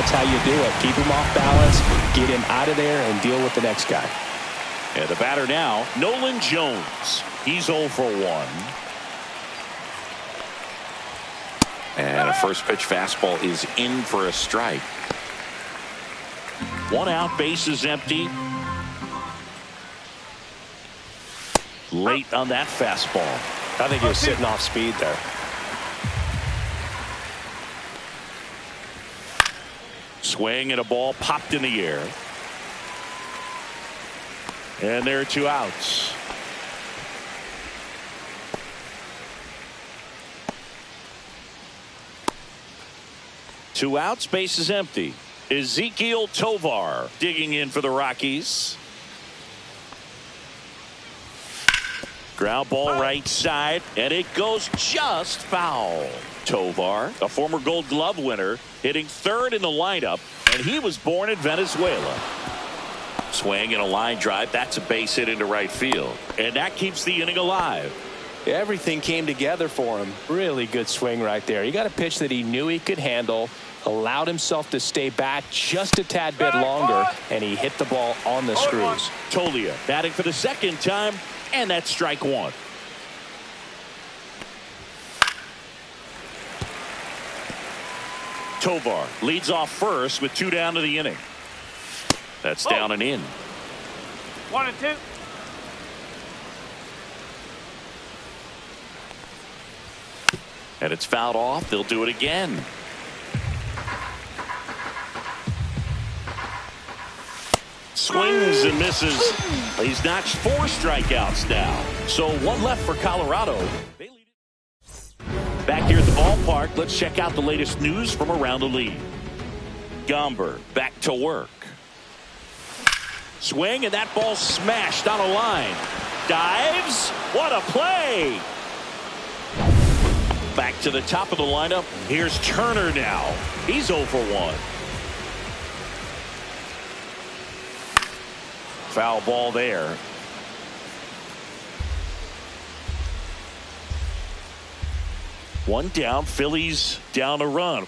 that's how you do it. Keep him off balance, get him out of there, and deal with the next guy. And the batter now, Nolan Jones. He's 0 for 1. And a first pitch fastball is in for a strike. 1 out, base is empty. Late on that fastball. I think he was sitting off speed there. Swing and a ball popped in the air. And there are 2 outs. Two outs, base is empty. Ezequiel Tovar digging in for the Rockies. Ground ball right side, and it goes just foul. Tovar, a former Gold Glove winner, hitting third in the lineup, and he was born in Venezuela. Swing and a line drive. That's a base hit into right field, and that keeps the inning alive. Everything came together for him. Really good swing right there. He got a pitch that he knew he could handle, allowed himself to stay back just a tad bit longer, and he hit the ball on the screws. Tolia batting for the second time, and that's strike 1. Tovar leads off first with 2 down to the inning. That's down and in. 1 and 2. And it's fouled off. They'll do it again. Swings and misses. He's notched 4 strikeouts now. So 1 left for Colorado. They lead it. Back here at the ballpark, let's check out the latest news from around the league. Gomber back to work. Swing, and that ball smashed on a line. Dives. What a play. Back to the top of the lineup. Here's Turner now. He's 0 for 1. Foul ball there. One down. Phillies down a run.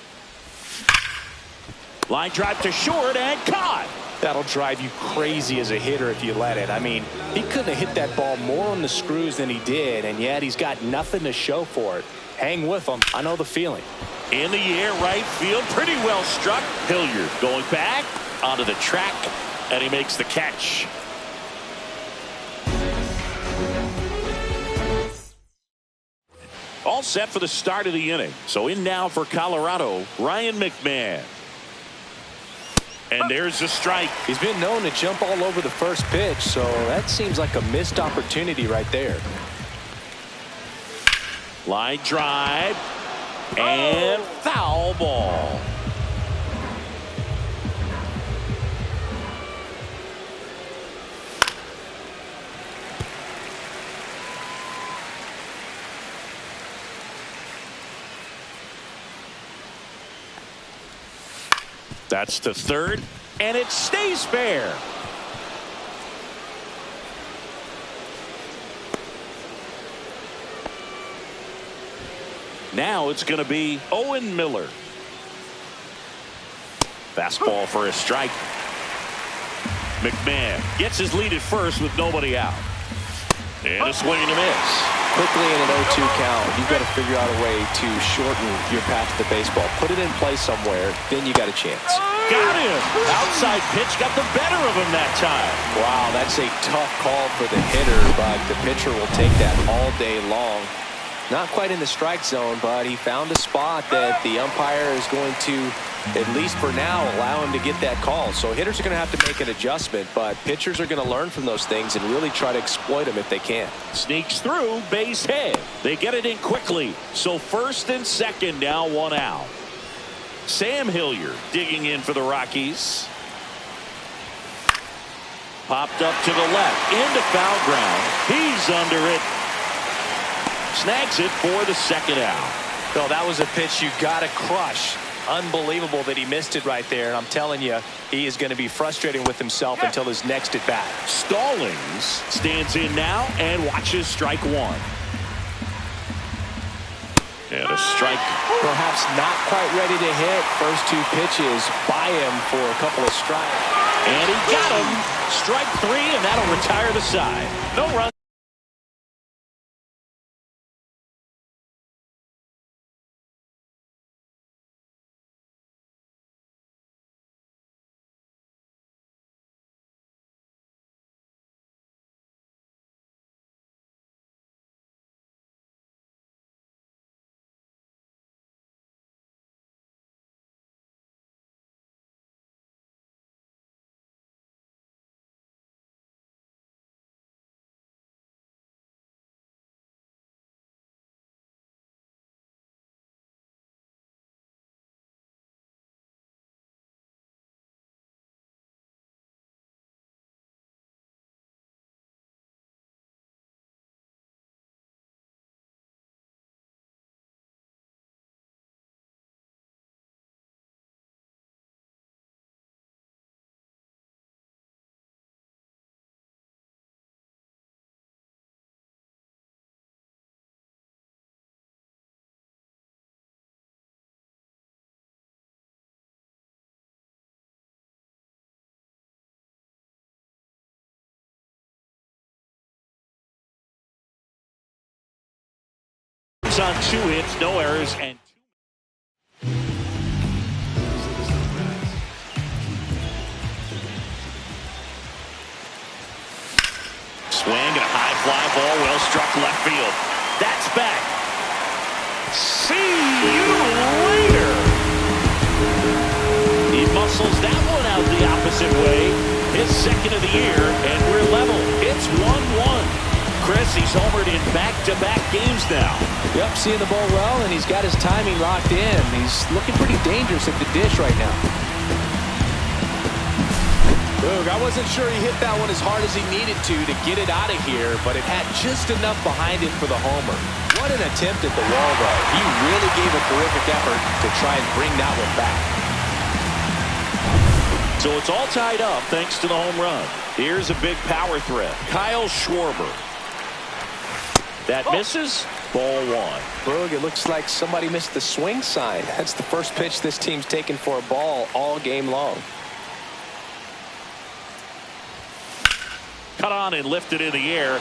Line drive to short and caught. That'll drive you crazy as a hitter if you let it. I mean, he couldn't have hit that ball more on the screws than he did, and yet he's got nothing to show for it. Hang with him. I know the feeling. In the air, right field, pretty well struck. Hilliard going back onto the track, and he makes the catch. All set for the start of the inning. So in now for Colorado, Ryan McMahon. And there's a strike. He's been known to jump all over the first pitch, so that seems like a missed opportunity right there. Line drive and foul ball. That's to third, and it stays fair. Now it's going to be Owen Miller. Fastball for a strike. McMahon gets his lead at first with nobody out. And a swing and a miss. Quickly in an 0-2 count, you've got to figure out a way to shorten your path to the baseball. Put it in play somewhere, then you got a chance. Got him. Outside pitch got the better of him that time. Wow, that's a tough call for the hitter, but the pitcher will take that all day long. Not quite in the strike zone, but he found a spot that the umpire is going to, at least for now, allow him to get that call. So hitters are going to have to make an adjustment, but pitchers are going to learn from those things and really try to exploit them if they can. Sneaks through, base hit. They get it in quickly. So first and second, now 1 out. Sam Hilliard digging in for the Rockies. Popped up to the left, into foul ground. He's under it. Snags it for the second out. No, that was a pitch you got to crush. Unbelievable that he missed it right there. And I'm telling you, he is going to be frustrating with himself until his next at bat. Stallings stands in now and watches strike 1. And a strike. Perhaps not quite ready to hit. First two pitches by him for a couple of strikes. And he got him. Strike three, and that'll retire the side. No run. On 2 hits, no errors, and swing and a high fly ball, well struck left field. That's back. See you later. He muscles that one out the opposite way. His second of the year, and we're level. It's 1-1. Chris, he's homered in back-to-back games now. Yep, seeing the ball well, and he's got his timing locked in. He's looking pretty dangerous at the dish right now. Boog, I wasn't sure he hit that one as hard as he needed to get it out of here, but it had just enough behind it for the homer. What an attempt at the wall, though. He really gave a terrific effort to try and bring that one back. So it's all tied up thanks to the home run. Here's a big power threat. Kyle Schwarber. That misses. Ball one. Boog, it looks like somebody missed the swing sign. That's the first pitch this team's taken for a ball all game long. Cut on and lifted in the air.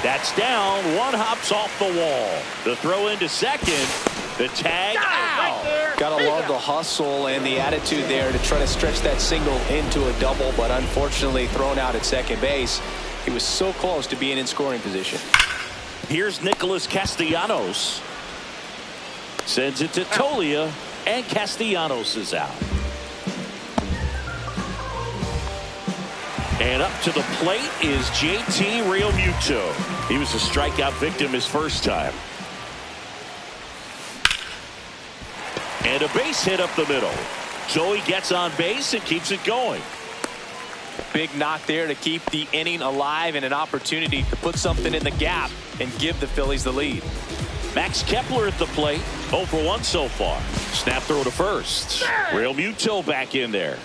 That's down. One hops off the wall. The throw into second. The tag out. Gotta love the hustle and the attitude there to try to stretch that single into a double, but unfortunately thrown out at second base. He was so close to being in scoring position. Here's Nicholas Castellanos. Sends it to Tolia, and Castellanos is out. And up to the plate is JT Realmuto. He was a strikeout victim his first time. And a base hit up the middle. So he gets on base and keeps it going. Big knock there to keep the inning alive and an opportunity to put something in the gap and give the Phillies the lead. Max Kepler at the plate. 0 for 1 so far. Snap throw to first. Realmuto back in there.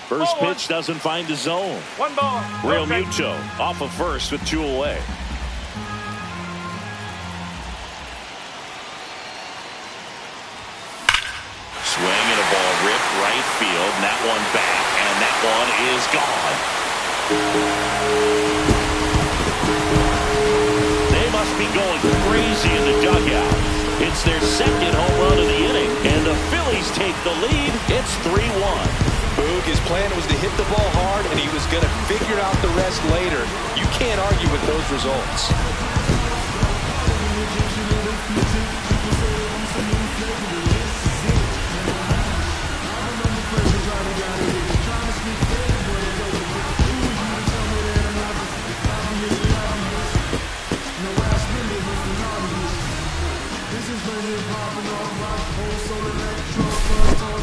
First pitch doesn't find the zone. 1 ball. Realmuto off of first with 2 away. Swing and a ball ripped right field, and that one back, and that one is gone. They must be going crazy in the dugout. It's their second home run of the inning, and the Phillies take the lead. It's 3-1. Boog, his plan was to hit the ball hard, and he was going to figure out the rest later. You can't argue with those results.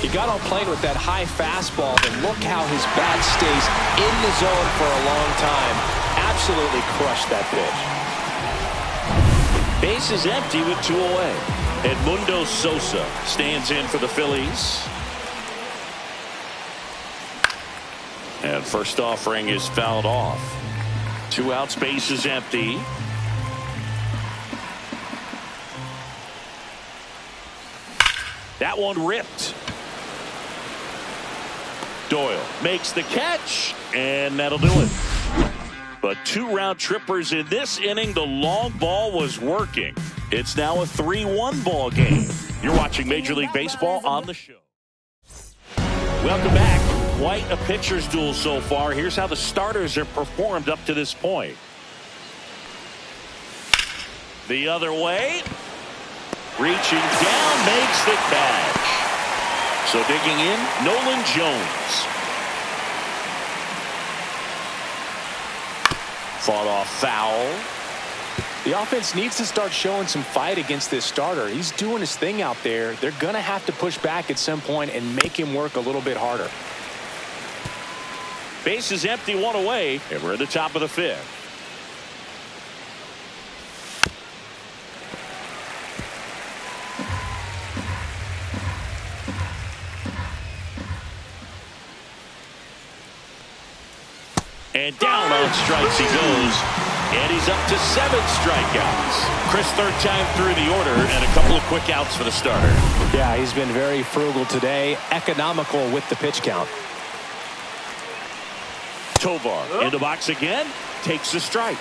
He got on plane with that high fastball, and look how his bat stays in the zone for a long time. Absolutely crushed that pitch. Base is empty with 2 away. Edmundo Sosa stands in for the Phillies. And first offering is fouled off. 2 outs, base is empty. That one ripped. Doyle makes the catch, and that'll do it. But 2 round trippers in this inning. The long ball was working. It's now a 3-1 ball game. You're watching Major League Baseball on the show. Welcome back. Quite a pitcher's duel so far. Here's how the starters have performed up to this point. The other way. Reaching down, makes the catch. So digging in, Nolan Jones. Fought off foul. The offense needs to start showing some fight against this starter. He's doing his thing out there. They're going to have to push back at some point and make him work a little bit harder. Base is empty, 1 away, and we're at the top of the 5th. And down on strikes he goes. And he's up to 7 strikeouts. Chris, 3rd time through the order, and a couple of quick outs for the starter. Yeah, he's been very frugal today. Economical with the pitch count. Tovar in the box again. Takes a strike.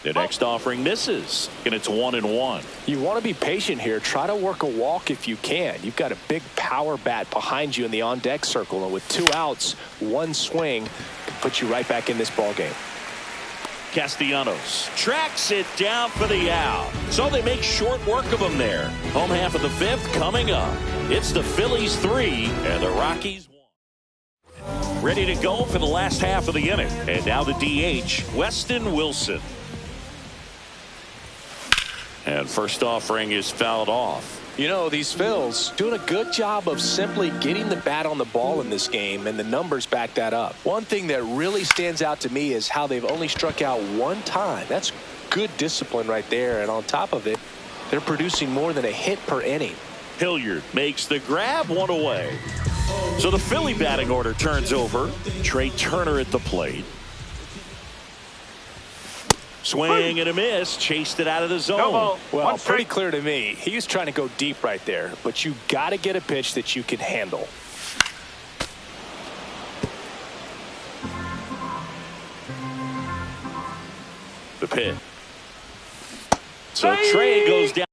The next offering misses, and it's 1-1. You want to be patient here. Try to work a walk if you can. You've got a big power bat behind you in the on-deck circle, and with 2 outs, 1 swing can put you right back in this ball game. Castellanos tracks it down for the out. So they make short work of him there. Home half of the 5th coming up. It's the Phillies 3 and the Rockies 1. Ready to go for the last half of the inning. And now the DH, Weston Wilson. And first offering is fouled off. You know, these Phils doing a good job of simply getting the bat on the ball in this game, and the numbers back that up. One thing that really stands out to me is how they've only struck out 1 time. That's good discipline right there, and on top of it, they're producing more than a hit per inning. Hilliard makes the grab, 1 away. So the Philly batting order turns over. Trey Turner at the plate. Swing and a miss. Chased it out of the zone. Well, pretty clear to me. He was trying to go deep right there, but you got to get a pitch that you can handle. The pitch. So Trey goes down.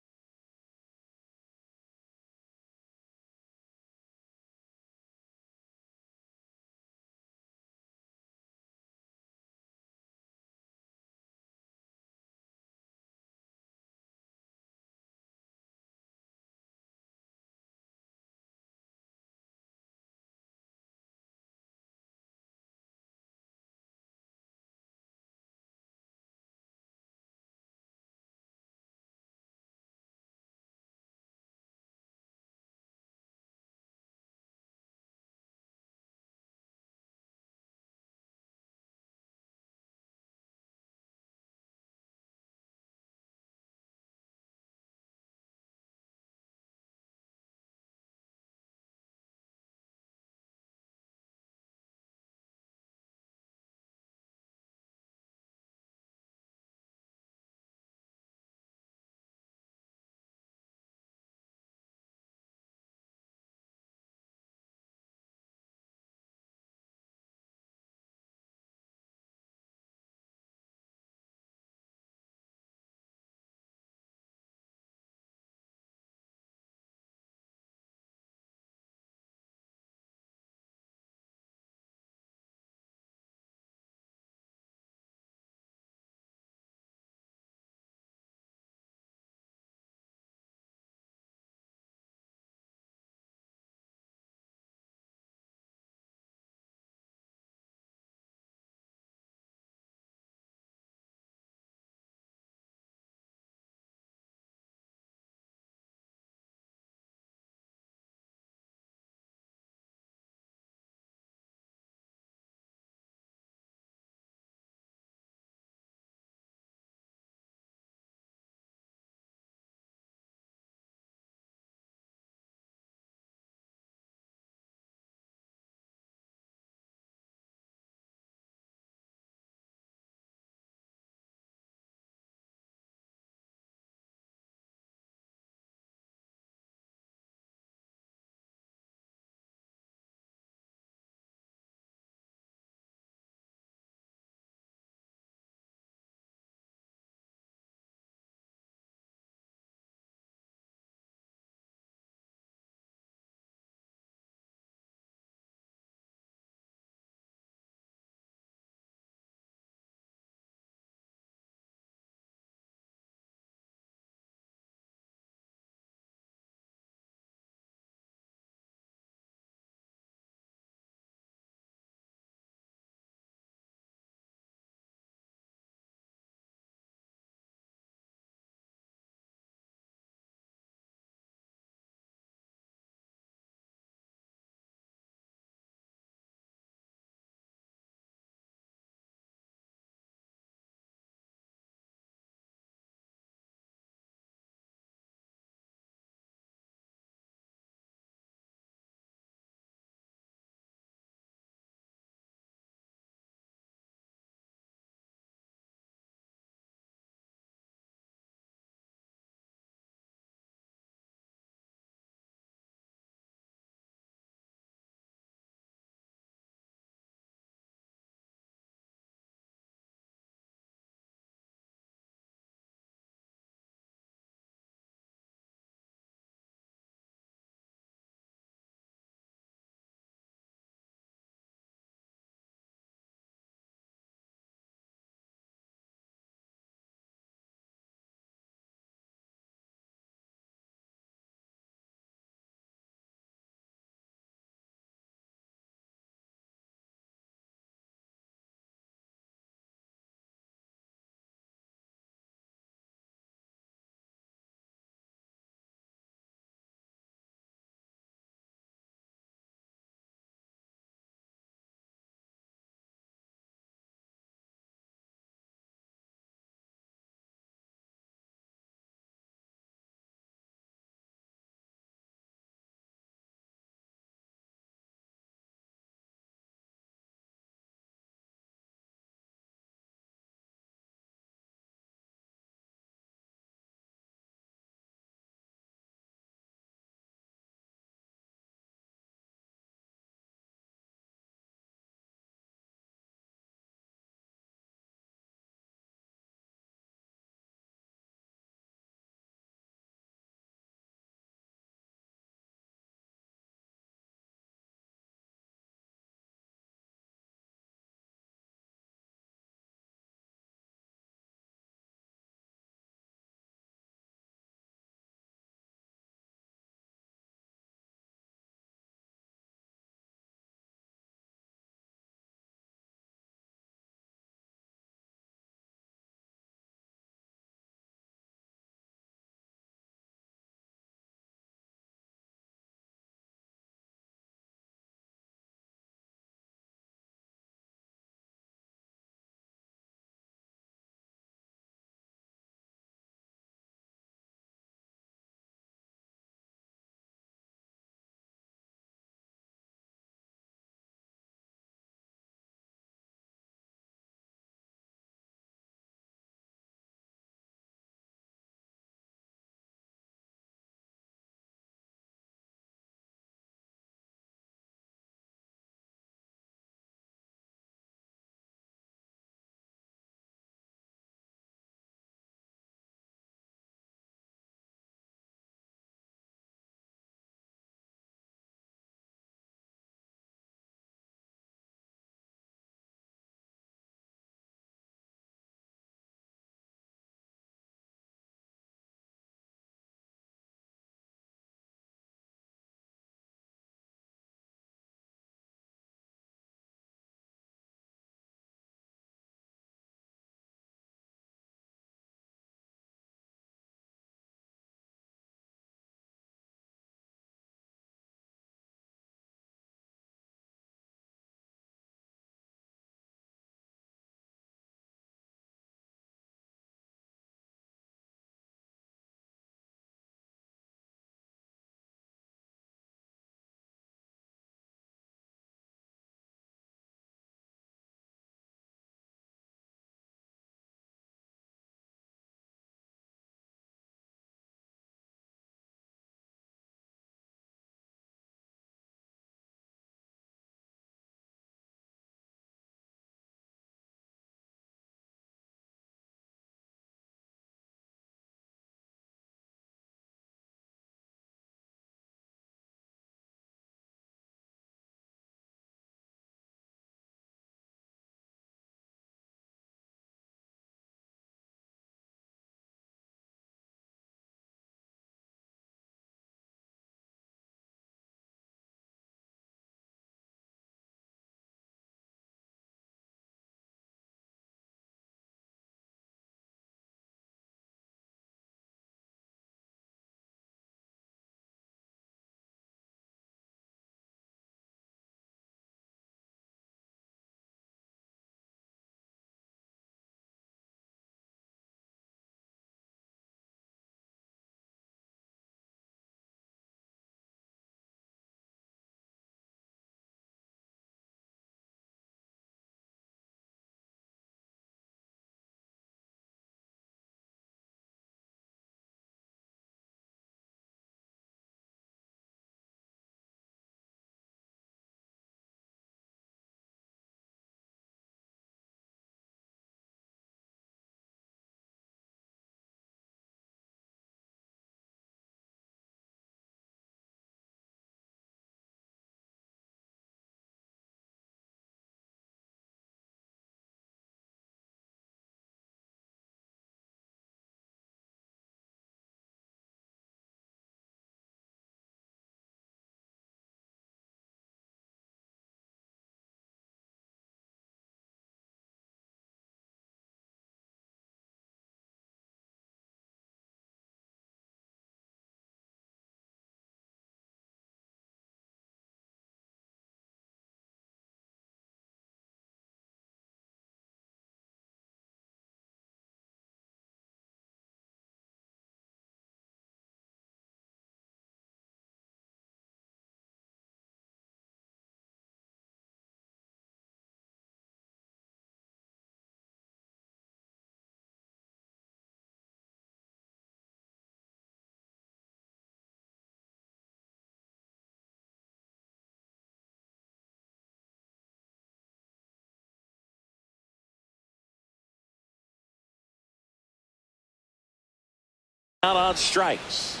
out on strikes.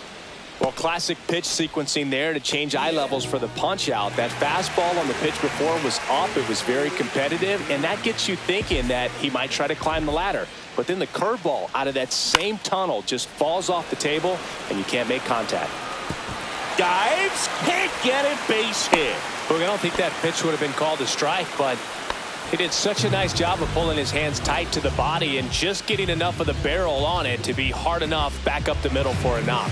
Well, classic pitch sequencing there to change eye levels for the punch out. That fastball on the pitch before was up. It was very competitive, and that gets you thinking that he might try to climb the ladder. But then the curveball out of that same tunnel just falls off the table, and you can't make contact. Dives, can't get it, base hit. Look, I don't think that pitch would have been called a strike, but he did such a nice job of pulling his hands tight to the body and just getting enough of the barrel on it to be hard enough back up the middle for a knock.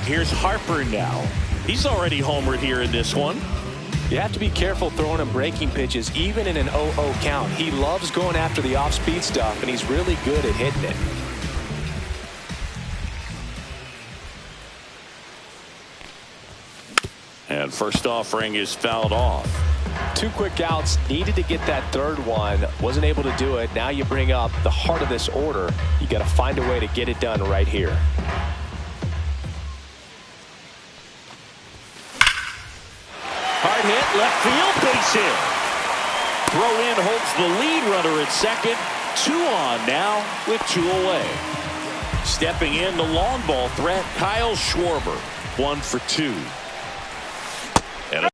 Here's Harper now. He's already homered here in this one. You have to be careful throwing him breaking pitches, even in an 0-0 count. He loves going after the off-speed stuff, and he's really good at hitting it. And first offering is fouled off. 2 quick outs, needed to get that third one, wasn't able to do it. Now you bring up the heart of this order. You got to find a way to get it done right here. Hard hit, left field, base hit. Throw in holds the lead runner at second. 2 on now with 2 away. Stepping in the long ball threat, Kyle Schwarber. 1 for 2. And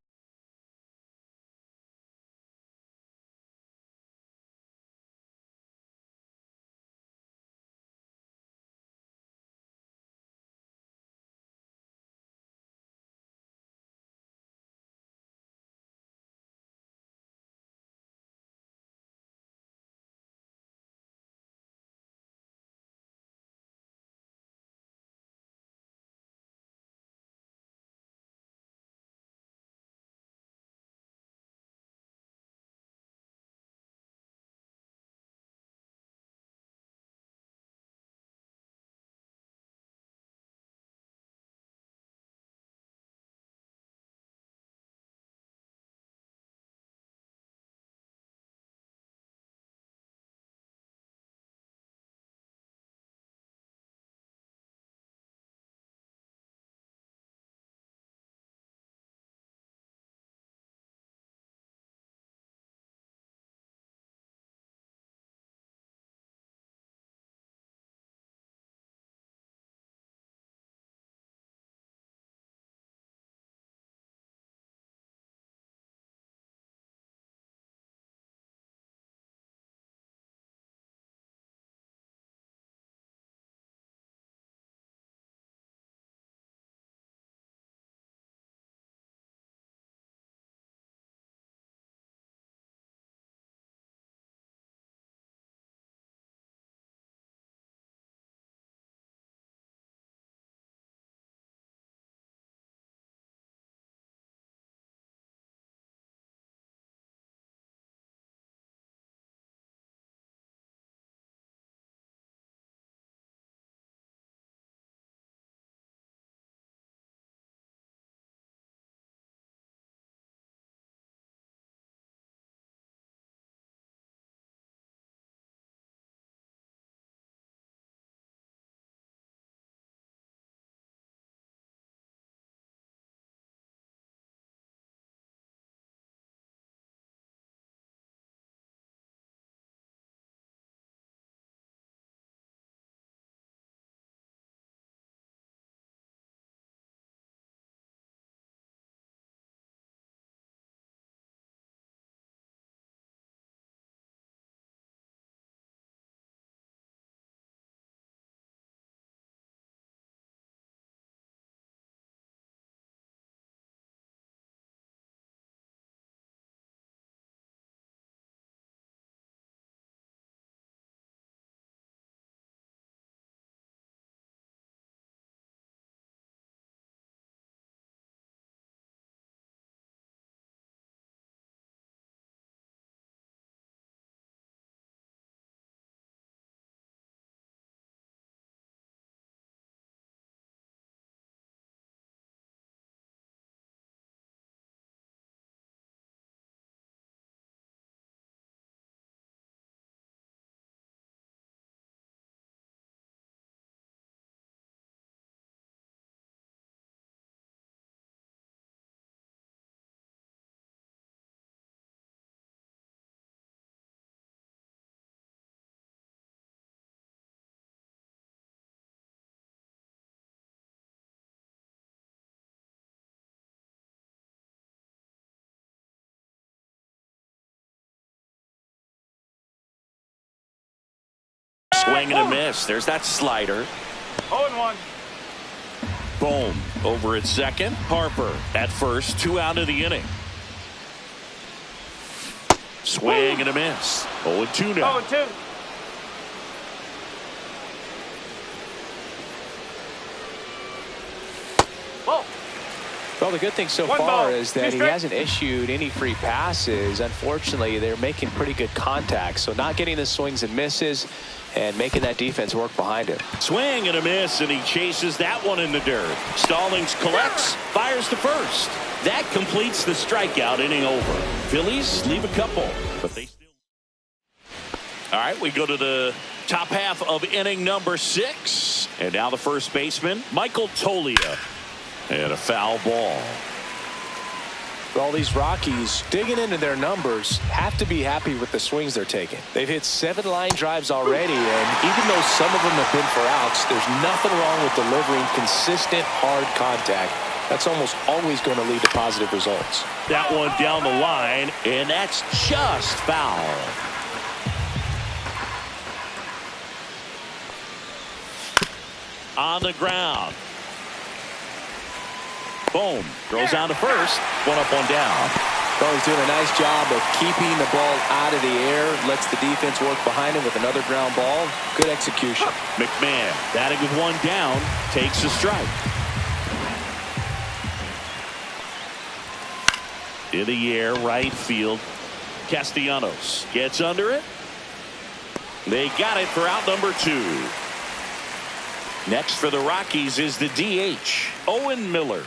Swing and a miss. There's that slider. 0-1. Boom over at second. Harper at first. 2 out of the inning. Swing and a miss. 0-2 now. 0-2. Well, the good thing so far is that he hasn't issued any free passes. Unfortunately, they're making pretty good contact. So not getting the swings and misses and making that defense work behind him. Swing and a miss, and he chases that one in the dirt. Stallings collects, fires to first. That completes the strikeout. Inning over. Phillies leave a couple, but they still. All right, we go to the top half of inning number 6. And now the first baseman, Michael Toglia. And a foul ball. Well, these Rockies, digging into their numbers, have to be happy with the swings they're taking. They've hit 7 line drives already, and even though some of them have been for outs, there's nothing wrong with delivering consistent, hard contact. That's almost always going to lead to positive results. That one down the line, and that's just foul. On the ground. Boom. Throws on to first. 1 up, 1 down. Well, he's doing a nice job of keeping the ball out of the air. Lets the defense work behind him with another ground ball. Good execution. McMahon batting with 1 down. Takes a strike. In the air, right field. Castellanos gets under it. They got it for out number 2. Next for the Rockies is the DH, Owen Miller.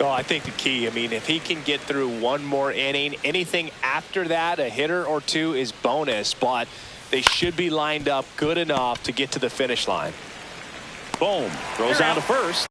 Well, I think the key, if he can get through 1 more inning, anything after that, a hitter or 2 is bonus, but they should be lined up good enough to get to the finish line. Boom. Throws on to first.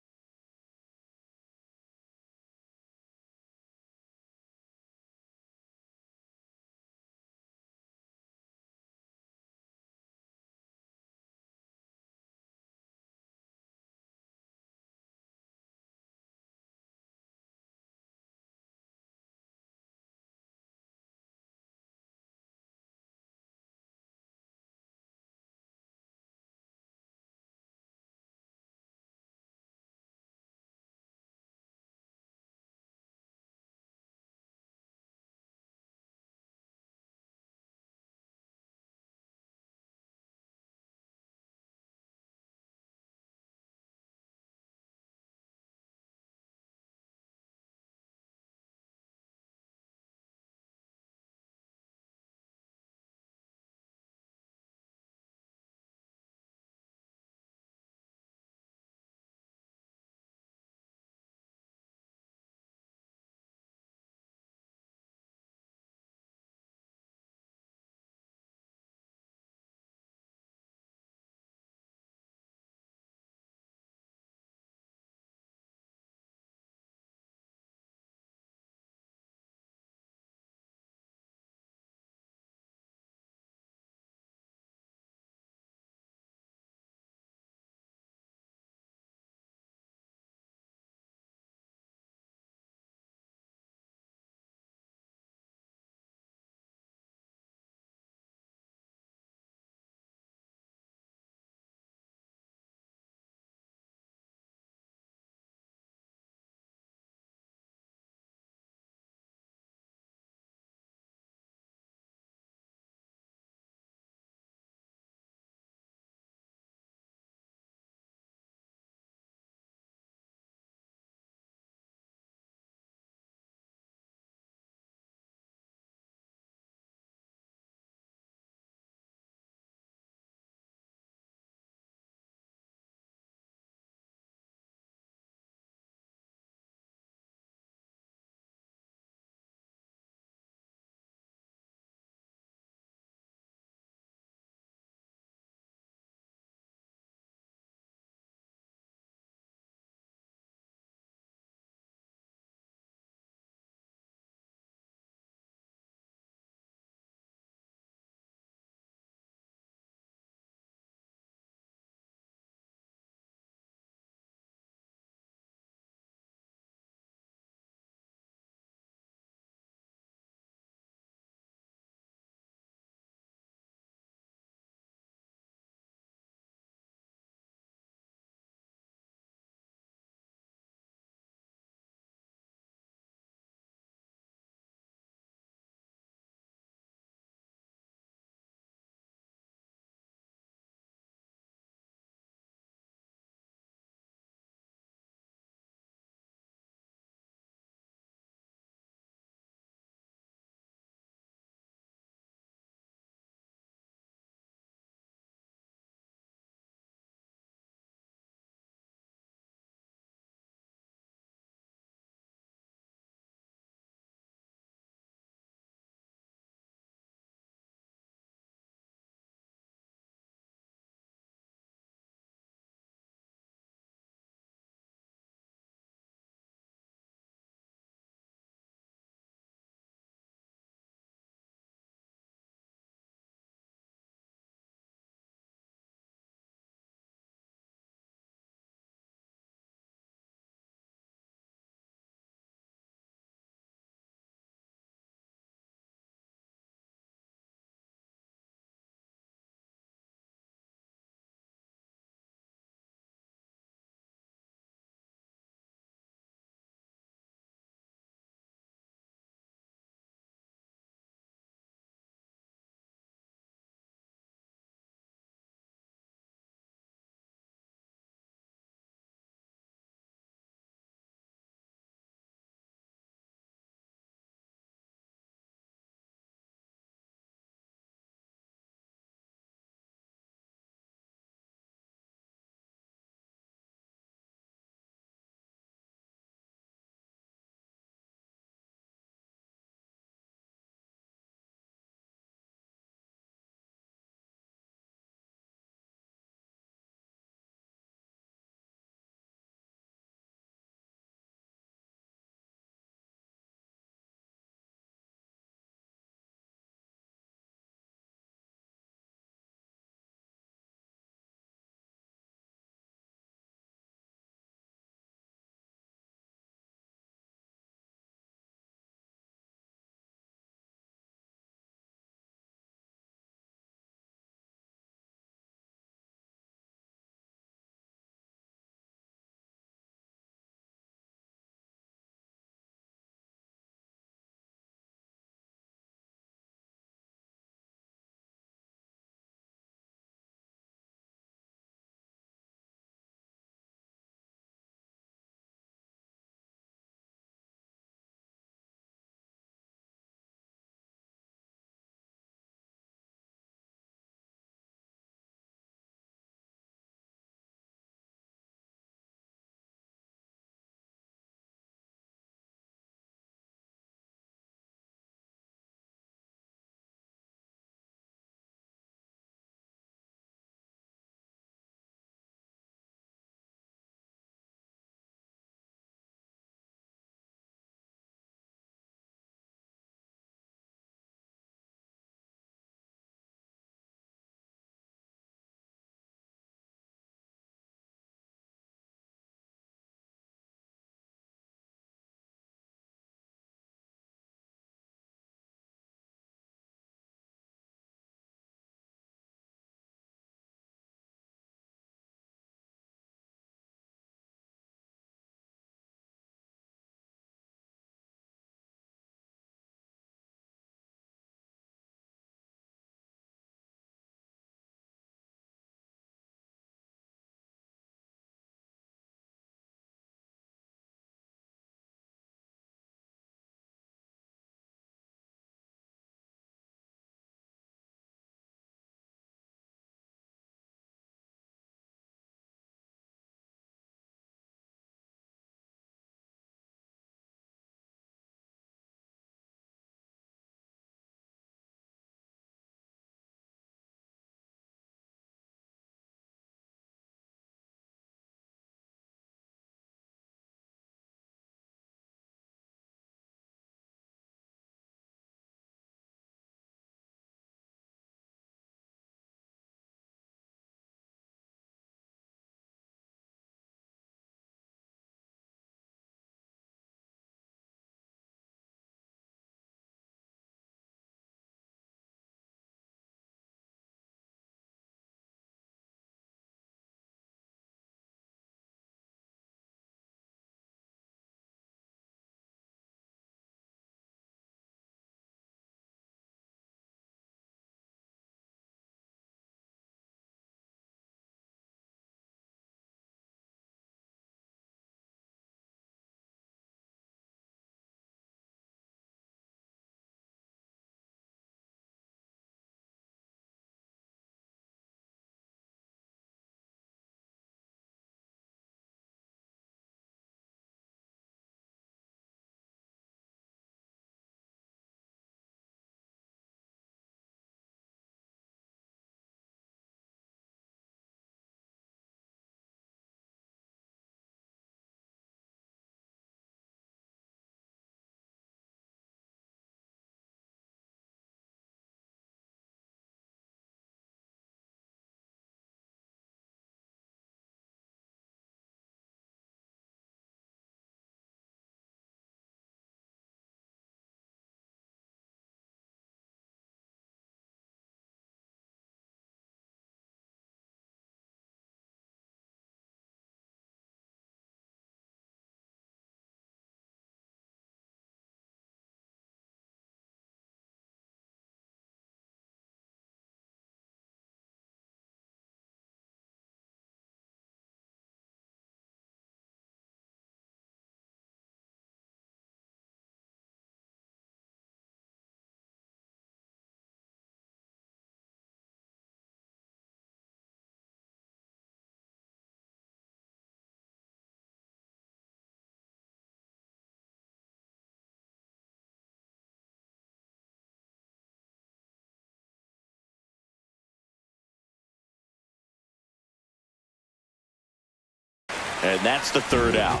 And that's the third out.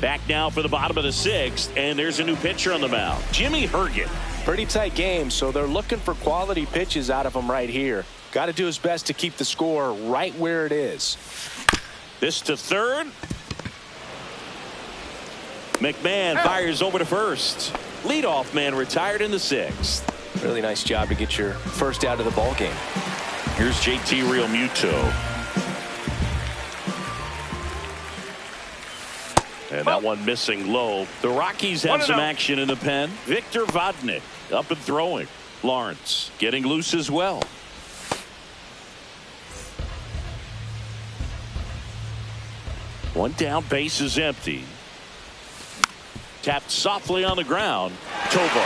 Back now for the bottom of the sixth, and there's a new pitcher on the mound, Jimmy Herget. Pretty tight game, so they're looking for quality pitches out of him right here. Got to do his best to keep the score right where it is. This to third. McMahon fires over to first. Leadoff man retired in the sixth. Really nice job to get your first out of the ball game. Here's JT Realmuto. And that one missing low. The Rockies have some action in the pen. Victor Vodnik up and throwing. Lawrence getting loose as well. One down, base is empty. Tapped softly on the ground. Tovar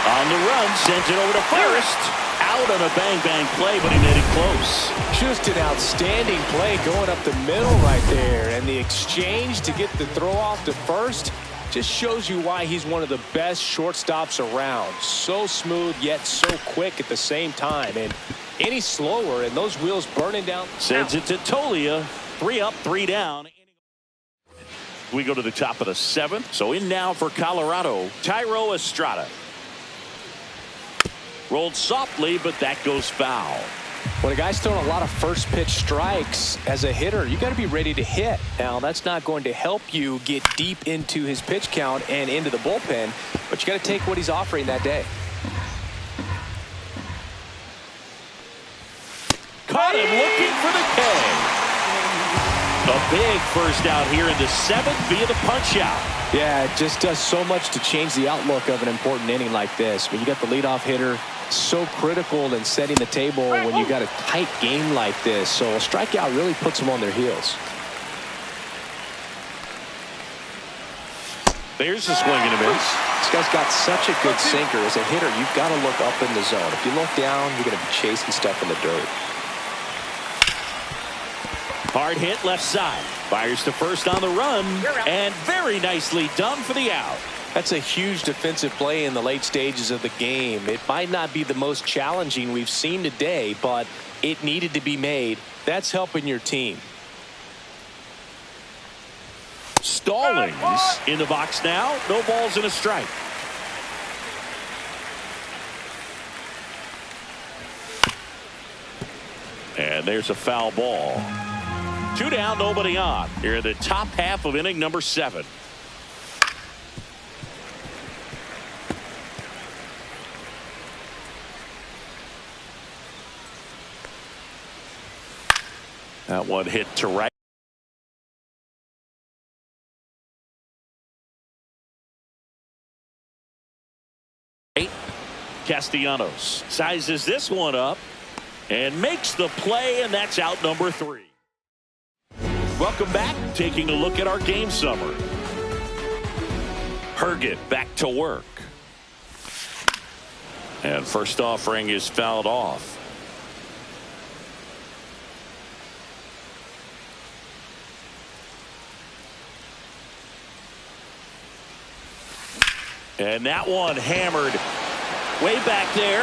on the run, sent it over to first. Out on a bang-bang play, but he made it close. Just an outstanding play going up the middle right there. And the exchange to get the throw off to first just shows you why he's one of the best shortstops around. So smooth, yet so quick at the same time. And any slower, and those wheels burning down. Sends it to Tolia. 3 up, 3 down. We go to the top of the seventh. So in now for Colorado, Thairo Estrada. Rolled softly, but that goes foul. When a guy's throwing a lot of first pitch strikes as a hitter, you got to be ready to hit. Now, that's not going to help you get deep into his pitch count and into the bullpen, but you got to take what he's offering that day. Caught him looking for the K. A big first out here in the seventh via the punch out. Yeah, it just does so much to change the outlook of an important inning like this. When you got the leadoff hitter, so critical in setting the table when you got a tight game like this. So a strikeout really puts them on their heels. There's a swing and a miss. This guy's got such a good sinker. As a hitter, you've got to look up in the zone. If you look down, you're going to be chasing stuff in the dirt. Hard hit left side. Fires to first on the run. And very nicely done for the out. That's a huge defensive play in the late stages of the game. It might not be the most challenging we've seen today, but it needed to be made. That's helping your team. Stallings in the box now. No balls and a strike. And there's a foul ball. 2 down, nobody on. Here in the top half of inning number 7. That one hit to right. Castellanos sizes this one up and makes the play, and that's out number 3. Welcome back. Taking a look at our game summary. Herget back to work. And first offering is fouled off. And that one hammered way back there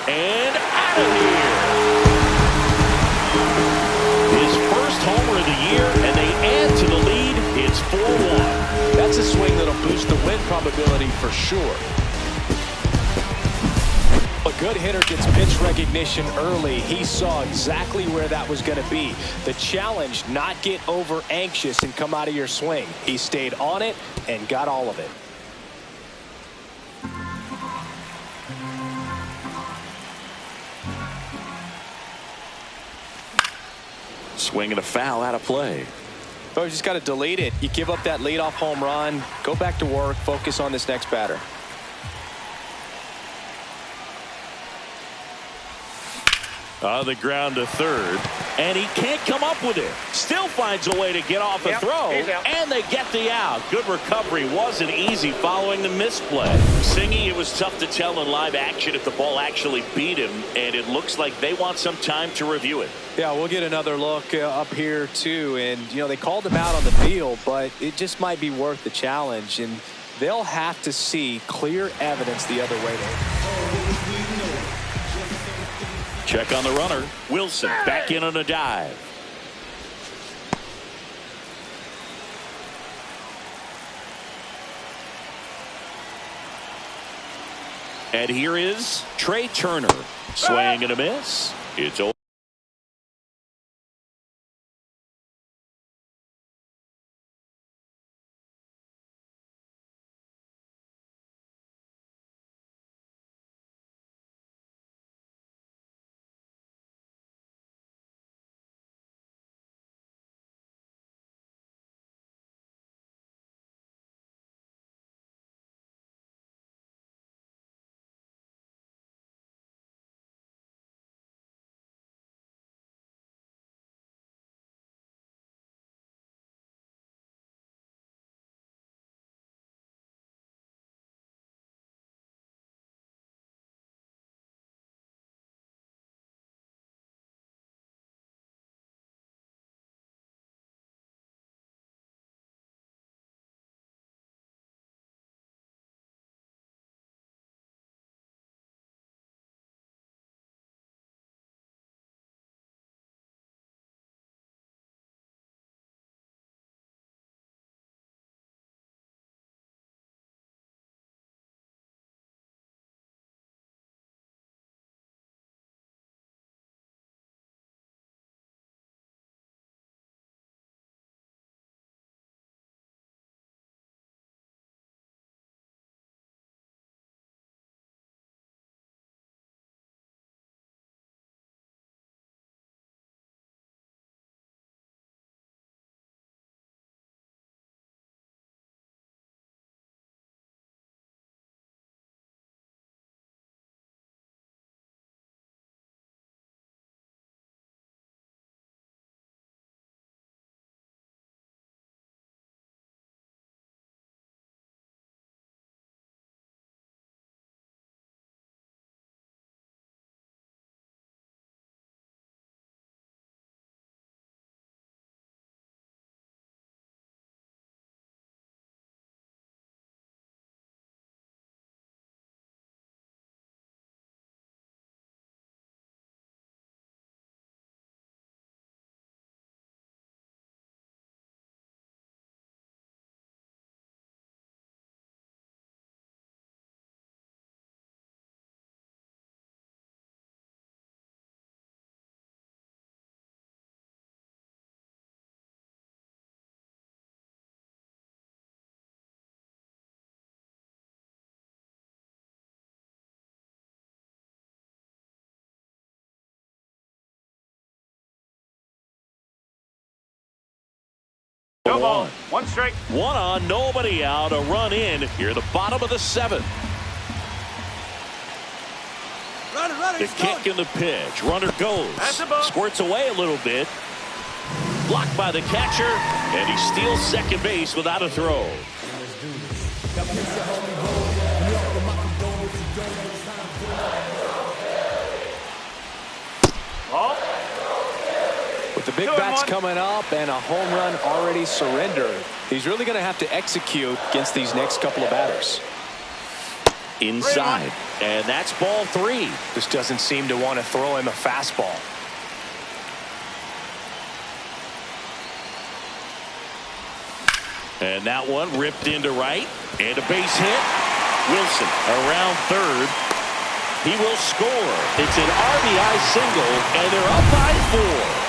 and out of here. His first homer of the year, and they add to the lead. It's 4-1. That's a swing that'll boost the win probability for sure. A good hitter gets pitch recognition early. He saw exactly where that was going to be. The challenge, not get over anxious and come out of your swing. He stayed on it and got all of it. Swing and a foul out of play. Oh, you just got to delete it. You give up that leadoff home run. Go back to work. Focus on this next batter. On the ground to third, and he can't come up with it. Still finds a way to get off a throw, and they get the out. Good recovery. Wasn't easy following the misplay. Singy, it was tough to tell in live action if the ball actually beat him, and it looks like they want some time to review it. Yeah, we'll get another look up here too, and you know they called him out on the field, but it just might be worth the challenge, and they'll have to see clear evidence the other way. Check on the runner. Wilson back in on a dive. And here is Trey Turner. Swing and a miss. It's over. No ball. One strike. One on, nobody out. A run in here at the bottom of the seventh. The kick and the pitch. Runner goes. Squirts away a little bit. Blocked by the catcher. And he steals second base without a throw. With the big bats coming up and a home run already surrendered, he's really going to have to execute against these next couple of batters. Inside. And that's ball three. Just doesn't seem to want to throw him a fastball. And that one ripped into right. And a base hit. Wilson around third. He will score. It's an RBI single, and they're up by 4.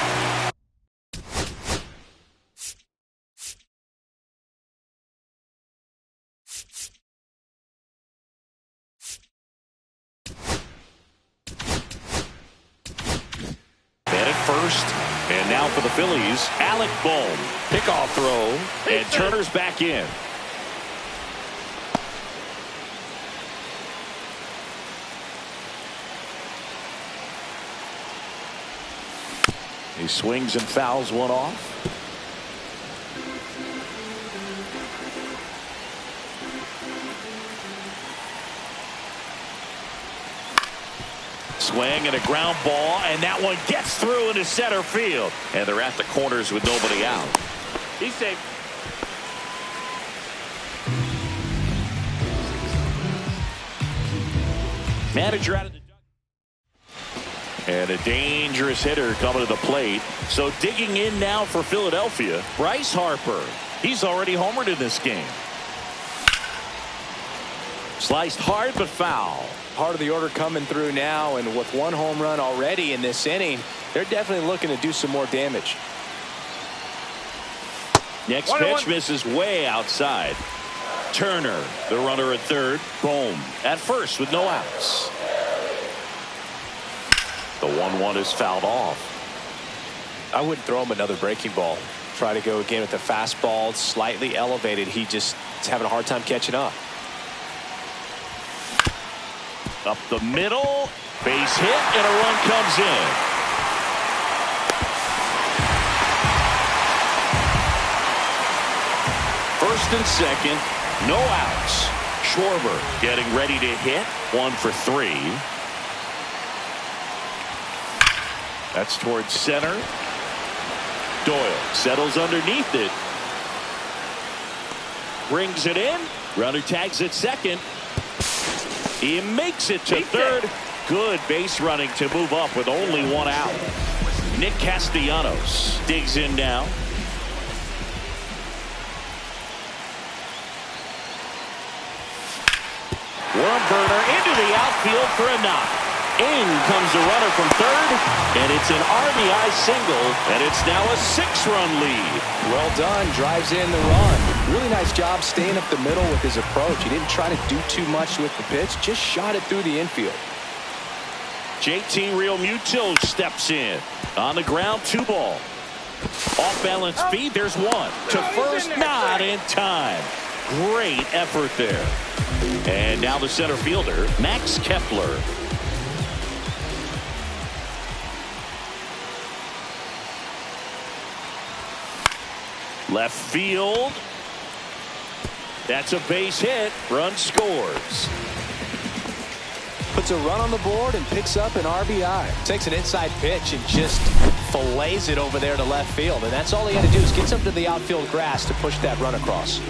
First, and now for the Phillies, Alec Bohm. Pickoff throw, and Turner's back in. He swings and fouls one off. Swing and a ground ball, and that one gets through into center field. And they're at the corners with nobody out. He's safe. Manager out of the and a dangerous hitter coming to the plate. So digging in now for Philadelphia, Bryce Harper. He's already homered in this game. Sliced hard, but foul. Part of the order coming through now, and with one home run already in this inning, they're definitely looking to do some more damage. Next pitch misses way outside. Turner, the runner at third. Bohm at first with no outs. The 1-1 is fouled off. I wouldn't throw him another breaking ball. Try to go again with the fastball, slightly elevated. He just is having a hard time catching up. Up the middle, base hit, and a run comes in. First and second, no outs. Schwarber getting ready to hit, 1 for 3. That's towards center. Doyle settles underneath it. Brings it in. Runner tags at second. He makes it to third. Good base running to move up with only 1 out. Nick Castellanos digs in now. Worm burner into the outfield for a knock. In comes the runner from third, and it's an RBI single, and it's now a 6-run lead. Well done. Drives in the run. Really nice job staying up the middle with his approach. He didn't try to do too much with the pitch, just shot it through the infield. JT Realmuto steps in. On the ground, 2 ball. Off balance feed, there's 1. To first, not in time. Great effort there. And now the center fielder, Max Kepler. Left field. That's a base hit. Run scores. Puts a run on the board and picks up an RBI. Takes an inside pitch and just fillets it over there to left field. And that's all he had to do is get something to the outfield grass to push that run across.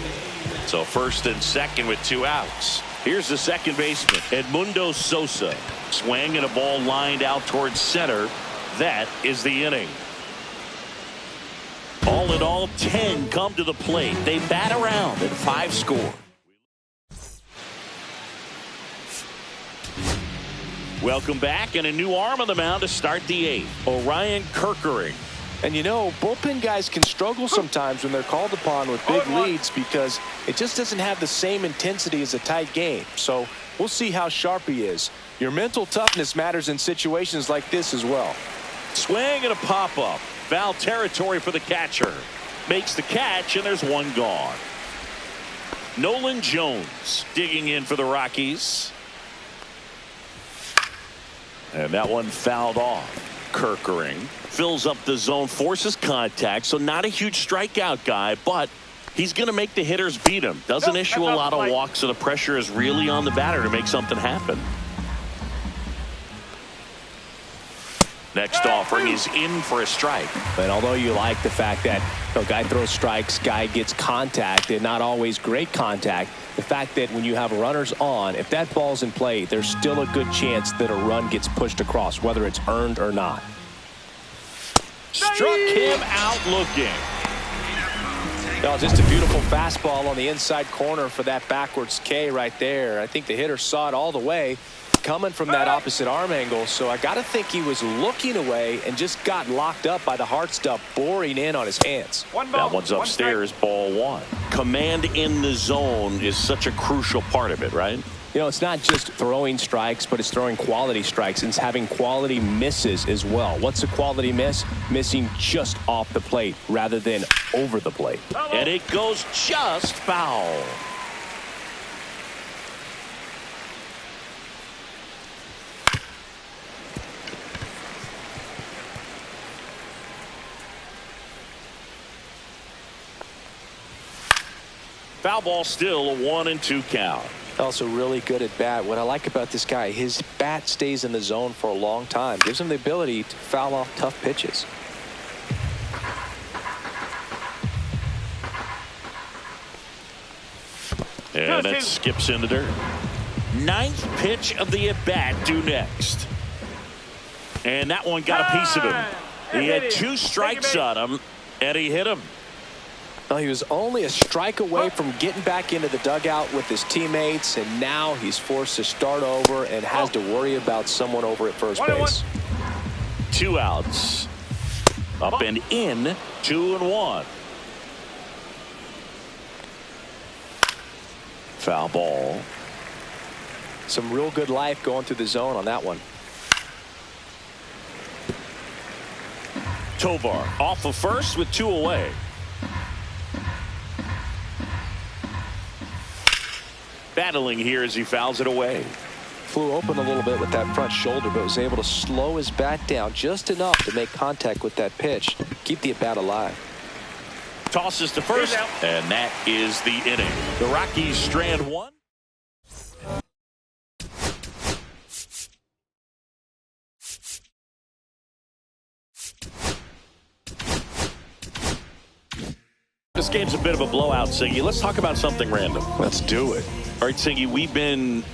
So first and second with 2 outs. Here's the second baseman, Edmundo Sosa. Swing and a ball lined out towards center. That is the inning. All in all, 10 come to the plate. They bat around and 5 score. Welcome back, and a new arm on the mound to start the 8th. Orion Kerkering. And you know, bullpen guys can struggle sometimes when they're called upon with big leads because it just doesn't have the same intensity as a tight game. So we'll see how sharp he is. Your mental toughness matters in situations like this as well. Swing and a pop-up. Foul territory for the catcher. Makes the catch, and there's 1 gone. Nolan Jones digging in for the Rockies. And that one fouled off. Kerkering fills up the zone, forces contact, so not a huge strikeout guy, but he's going to make the hitters beat him. Doesn't issue a lot of walks, so the pressure is really on the batter to make something happen. Next offering is in for a strike. And although you like the fact that a guy throws strikes, guy gets contact, and not always great contact, the fact that when you have runners on, if that ball's in play, there's still a good chance that a run gets pushed across, whether it's earned or not. Struck him out looking. Oh, just a beautiful fastball on the inside corner for that backwards K right there. I think the hitter saw it all the way coming from that opposite arm angle, so I got to think he was looking away and just got locked up by the hard stuff boring in on his hands. That one's upstairs, ball 1. Command in the zone is such a crucial part of it, right? You know, it's not just throwing strikes, but it's throwing quality strikes and it's having quality misses as well. What's a quality miss? Missing just off the plate rather than over the plate. And it goes just foul. Foul ball, still a 1-2 count. Also really good at bat. What I like about this guy, his bat stays in the zone for a long time. Gives him the ability to foul off tough pitches. And that skips in the dirt. 9th pitch of the at-bat due next. And that one got a piece of him. He had 2 strikes on him, and he hit him. Well, he was only a strike away from getting back into the dugout with his teammates, and now he's forced to start over and has to worry about someone over at first base. 2 outs. Up and in, 2-1. Foul ball. Some real good life going through the zone on that one. Tovar off of first with 2 away. Battling here as he fouls it away. Flew open a little bit with that front shoulder, but was able to slow his bat down just enough to make contact with that pitch. Keep the at-bat alive. Tosses to first, and that is the inning. The Rockies strand 1. This game's a bit of a blowout, Siggy. Let's talk about something random. Let's do it. All right, Siggy, we've been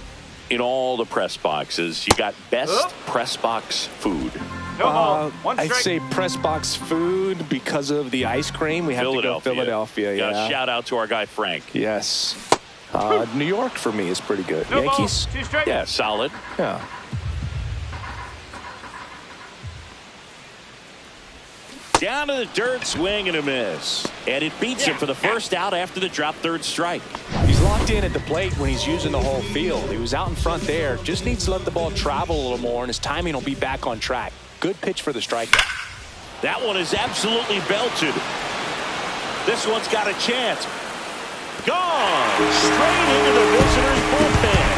in all the press boxes. You got best press box food. I'd say press box food because of the ice cream. We have to go Philadelphia. Yeah. Shout out to our guy Frank. Yes. New York for me is pretty good. Yankees. Yeah, solid. Yeah. Down to the dirt, swing and a miss. And it beats him for the first out after the drop third strike. He's locked in at the plate when he's using the whole field. He was out in front there. Just needs to let the ball travel a little more, and his timing will be back on track. Good pitch for the strikeout. That one is absolutely belted. This one's got a chance. Gone. Straight into the visitor's bullpen.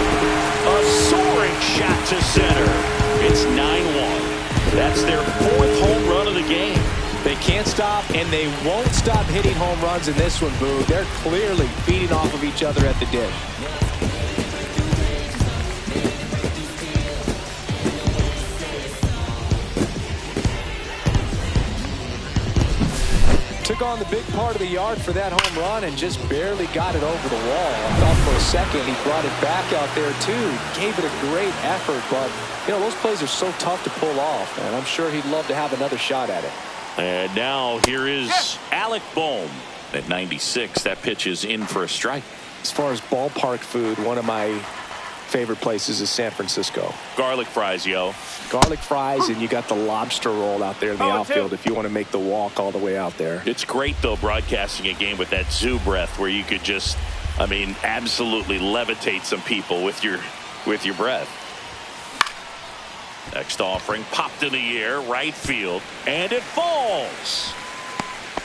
A soaring shot to center. It's 9-1. That's their 4th home run of the game. They can't stop, and they won't stop hitting home runs in this one, Boo. They're clearly feeding off of each other at the dish. Took on the big part of the yard for that home run and just barely got it over the wall. I thought for a second he brought it back out there, too. Gave it a great effort, but, you know, those plays are so tough to pull off, and I'm sure he'd love to have another shot at it. And now here is Alec Bohm at 96. That pitch is in for a strike. As far as ballpark food, one of my favorite places is San Francisco. Garlic fries, yo. Garlic fries, and you got the lobster roll out there in the outfield if you want to make the walk all the way out there. It's great, though, broadcasting a game with that zoo breath where you could just, I mean, absolutely levitate some people with your breath. Next offering popped in the air, right field, and it falls.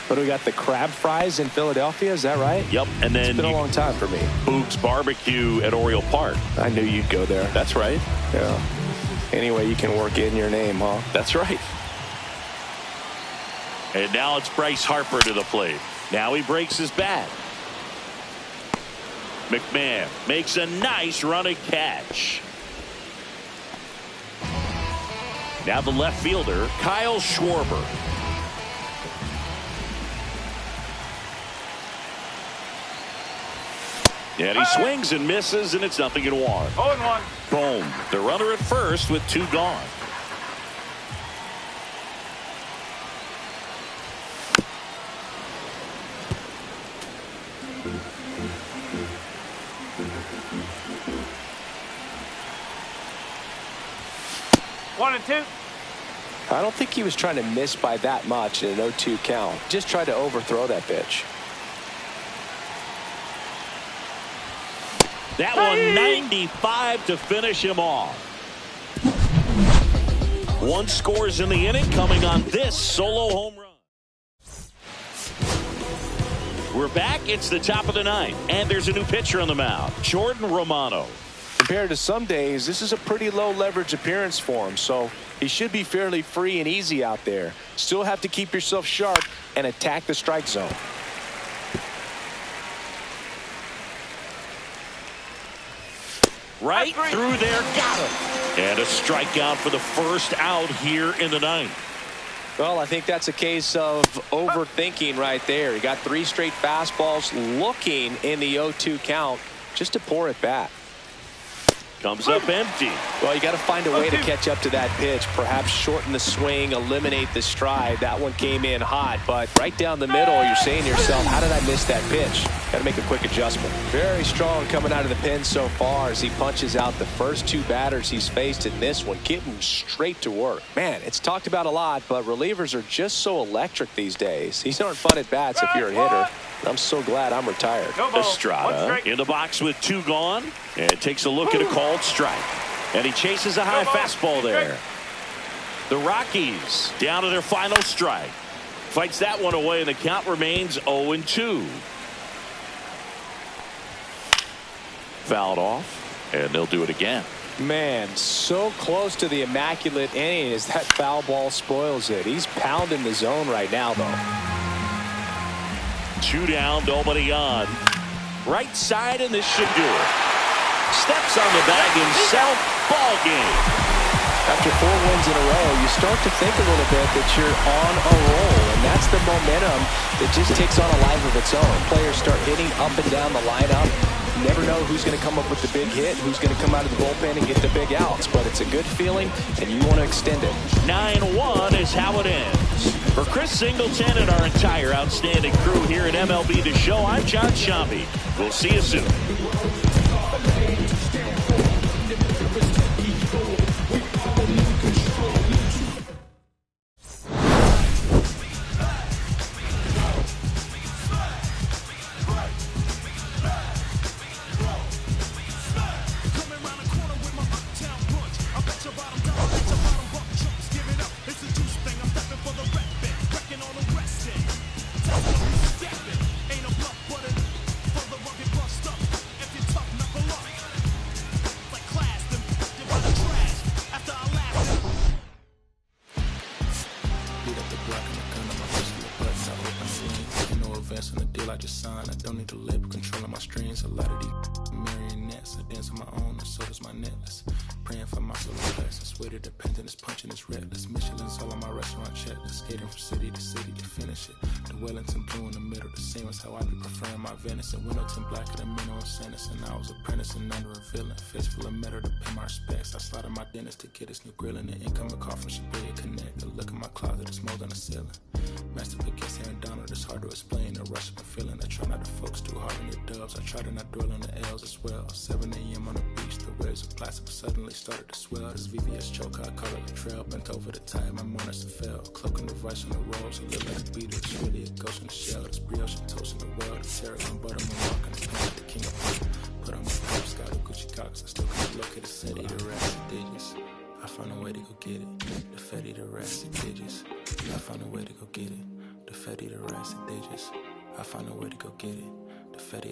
But we got the crab fries in Philadelphia, is that right? Yep, and then it's been a long time for me. Boog's Barbecue at Oriole Park. I knew you'd go there. That's right. Yeah. Anyway, you can work in your name, huh? That's right. And now it's Bryce Harper to the plate. Now he breaks his bat. McMahon makes a nice running catch. Now the left fielder, Kyle Schwarber. And he swings and misses, and it's 0-1. 0-1. Boom. The runner at first with 2 gone. One and two. I don't think he was trying to miss by that much in an 0-2 count. Just tried to overthrow that pitch. That one 95 to finish him off. 1 scores in the inning coming on this solo home run. We're back. It's the top of the 9th, and there's a new pitcher on the mound, Jordan Romano. Compared to some days, this is a pretty low leverage appearance for him, so he should be fairly free and easy out there. Still have to keep yourself sharp and attack the strike zone. Right through there, got him. And a strikeout for the first out here in the 9th. Well, I think that's a case of overthinking right there. He got 3 straight fastballs looking in the 0-2 count just to pour it back. Comes up empty. Well, you got to find a way to catch up to that pitch. Perhaps shorten the swing, eliminate the stride. That one came in hot, but right down the middle, you're saying to yourself, how did I miss that pitch? Got to make a quick adjustment. Very strong coming out of the pen so far as he punches out the first two batters he's faced in this one, getting straight to work. Man, it's talked about a lot, but relievers are just so electric these days. These aren't fun at bats if you're a hitter. I'm so glad I'm retired. Estrada in the box with two gone and takes a look at a called strike. And he chases a high fastball there. The Rockies down to their final strike. Fights that one away and the count remains 0-2. Fouled off and they'll do it again. Man, so close to the immaculate inning as that foul ball spoils it. He's pounding the zone right now though. Two down, nobody on. Right side, and this should do it. Steps on the bag himself. Ball game. After 4 wins in a row, you start to think a little bit that you're on a roll, and that's the momentum that just takes on a life of its own. Players start hitting up and down the lineup. You never know who's going to come up with the big hit, who's going to come out of the bullpen and get the big outs, but it's a good feeling, and you want to extend it. 9-1 is how it ends. For Chris Singleton and our entire outstanding crew here at MLB The Show, I'm John Sciambi. We'll see you soon. On the deal I just signed, I don't need a label controlling my strings. A lot of these marionettes, I dance on my own, and so does my necklace. Praying for my solar plex. I swear the dependent is punching this reckless. Michelin's all on my restaurant checklist. Skating from city to city to finish it. The Wellington blue in the middle, the same as how I be preferring my venison. Wellington black at the minimum sentence, and I was apprenticing under a villain. Face full of metal to pay my respects. I slotted my dentist to get his new grilling. The incoming call from Shabria Connect. The look in my closet is more than the ceiling. Master gets here and Donald, it's hard to explain the rush of a feeling. I try not to focus too hard on your dubs. I try to not dwell on the L's as well. 7 a.m. on the beach, the waves of plastic suddenly started to swell. This VVS choke, I call it a trail. Bent over the time, my monitor fell. Cloaking the vice on the rolls, a little like a beater. It's really a ghost in the shell. This brioche and toast in the world. The terror and butter, I'm walking the planet, the king of pop. Put on my pop, Scott, Gucci Cox. I still can't look at the city, the rest of digits. I found a way to go get it. The Fetty, the rest of digits. I found a way to go get it. The Fetty, the rest of digits. I found a way to go get it. The Fetty.